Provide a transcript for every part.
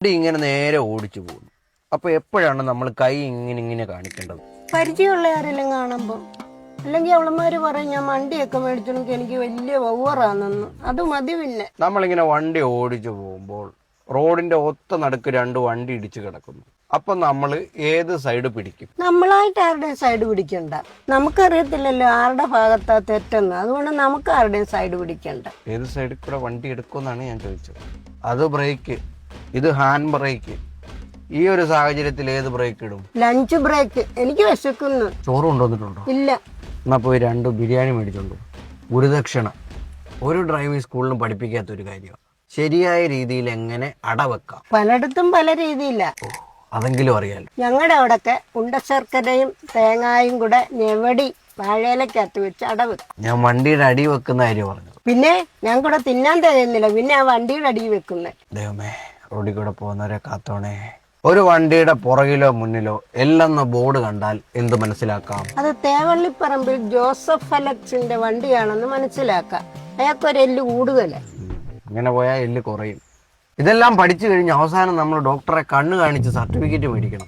ഇങ്ങനെ നേരെ ഓടിച്ചു പോകുന്നു. അപ്പൊ എപ്പോഴാണ് നമ്മൾ കൈ ഇങ്ങനെ കാണിക്കേണ്ടത്? പരിചയമുള്ള ആരെല്ലാം കാണുമ്പോ. അല്ലെങ്കിൽ അവളമാര് പറയും ഞാൻ വണ്ടിയൊക്കെ മേടിച്ചെങ്കിൽ എനിക്ക് വലിയ ഓവറാണെന്ന്. അത് മതി. പിന്നെ നമ്മളിങ്ങനെ വണ്ടി ഓടിച്ചു പോകുമ്പോൾ റോഡിന്റെ ഒത്ത നടുക്ക് രണ്ട് വണ്ടി ഇടിച്ചു കിടക്കുന്നു. അപ്പൊ നമ്മൾ ഏത് സൈഡ് പിടിക്കും? നമ്മളായിട്ട് ആരുടെയും സൈഡ് പിടിക്കണ്ട. നമുക്കറിയത്തില്ലല്ലോ ആരുടെ ഭാഗത്താ തെറ്റെന്ന്. അതുകൊണ്ട് നമുക്ക് ആരുടെയും സൈഡ് പിടിക്കണ്ട. ഏത് സൈഡിൽ കൂടെ വണ്ടി എടുക്കുമെന്നാണ് ഞാൻ ചോദിച്ചത്. അത് ബ്രേക്ക്, ഇത് ഹാൻഡ് ബ്രേക്ക്. ഈ ഒരു സാഹചര്യത്തിൽ ഏത് ബ്രേക്ക് ഇടും? Lunch break. എനിക്ക് വിശക്കുന്നു. ചോറ് കൊണ്ടുവന്നിട്ടുണ്ടോ? ഇല്ല. എന്നാ പോയി 2 ബിരിയാണി മേടിച്ചോണ്ടു. ഗുരുദക്ഷിണ ഒരു ഡ്രൈവിംഗ് സ്കൂളിലും പഠിപ്പിക്കാത്ത ഒരു കാര്യമാണ്. ശരിയായ രീതിയിൽ എങ്ങനെ അടവെക്കാം. പലയിടത്തും പല രീതിയില്ല. അതെങ്കിലും അറിയാലോ. ഞങ്ങളുടെ അവിടൊക്കെ ഉണ്ടശർക്കരയും തേങ്ങായും കൂടെ ഞെവടി വാഴയിലക്കകത്ത് വെച്ച് അടവ്. ഞാൻ വണ്ടിയുടെ അടി വെക്കുന്ന കാര്യം പറഞ്ഞത്. പിന്നെ ഞാൻ കൂടെ തിന്നാൻ തരുന്നില്ല. പിന്നെ ആ വണ്ടിയുടെ അടി വെക്കുന്നത്. ദൈവമേ, റോഡിൽ കൂടെ പോകുന്നവരെ കാത്തോണേ. ഒരു വണ്ടിയുടെ പുറകിലോ മുന്നിലോ എല്ലെന്ന ബോർഡ് കണ്ടാൽ എന്ത് മനസ്സിലാക്കാം? അത് തേവള്ളിപ്പറമ്പിൽ ജോസഫ് അലക്സിന്റെ വണ്ടിയാണെന്ന് മനസ്സിലാക്കാം. അയാൾക്കൊരു എല്ല് കൂടുതല്. ഇങ്ങനെ പോയാൽ എല്ല് കുറയും. ഇതെല്ലാം പഠിച്ചു കഴിഞ്ഞ് അവസാനം നമ്മൾ ഡോക്ടറെ കണ്ണ് കാണിച്ച് സർട്ടിഫിക്കറ്റ് മേടിക്കണം.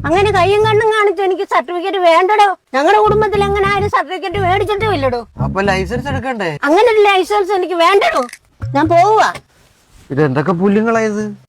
അങ്ങനെ കയ്യും കണ്ണും കാണിച്ചു എനിക്ക് സർട്ടിഫിക്കറ്റ് വേണ്ടടോ. ഞങ്ങളുടെ കുടുംബത്തിൽ അങ്ങനെ ആരും സർട്ടിഫിക്കറ്റ് മേടിച്ചിട്ടും ഇല്ലടോ. അപ്പൊ ലൈസൻസ് എടുക്കണ്ടേ? അങ്ങനെ ഒരു ലൈസൻസ് എനിക്ക് വേണ്ടടോ. ഞാൻ പോവുക. ഇത് എന്തൊക്കെ പുല്ലുങ്ങളായത്?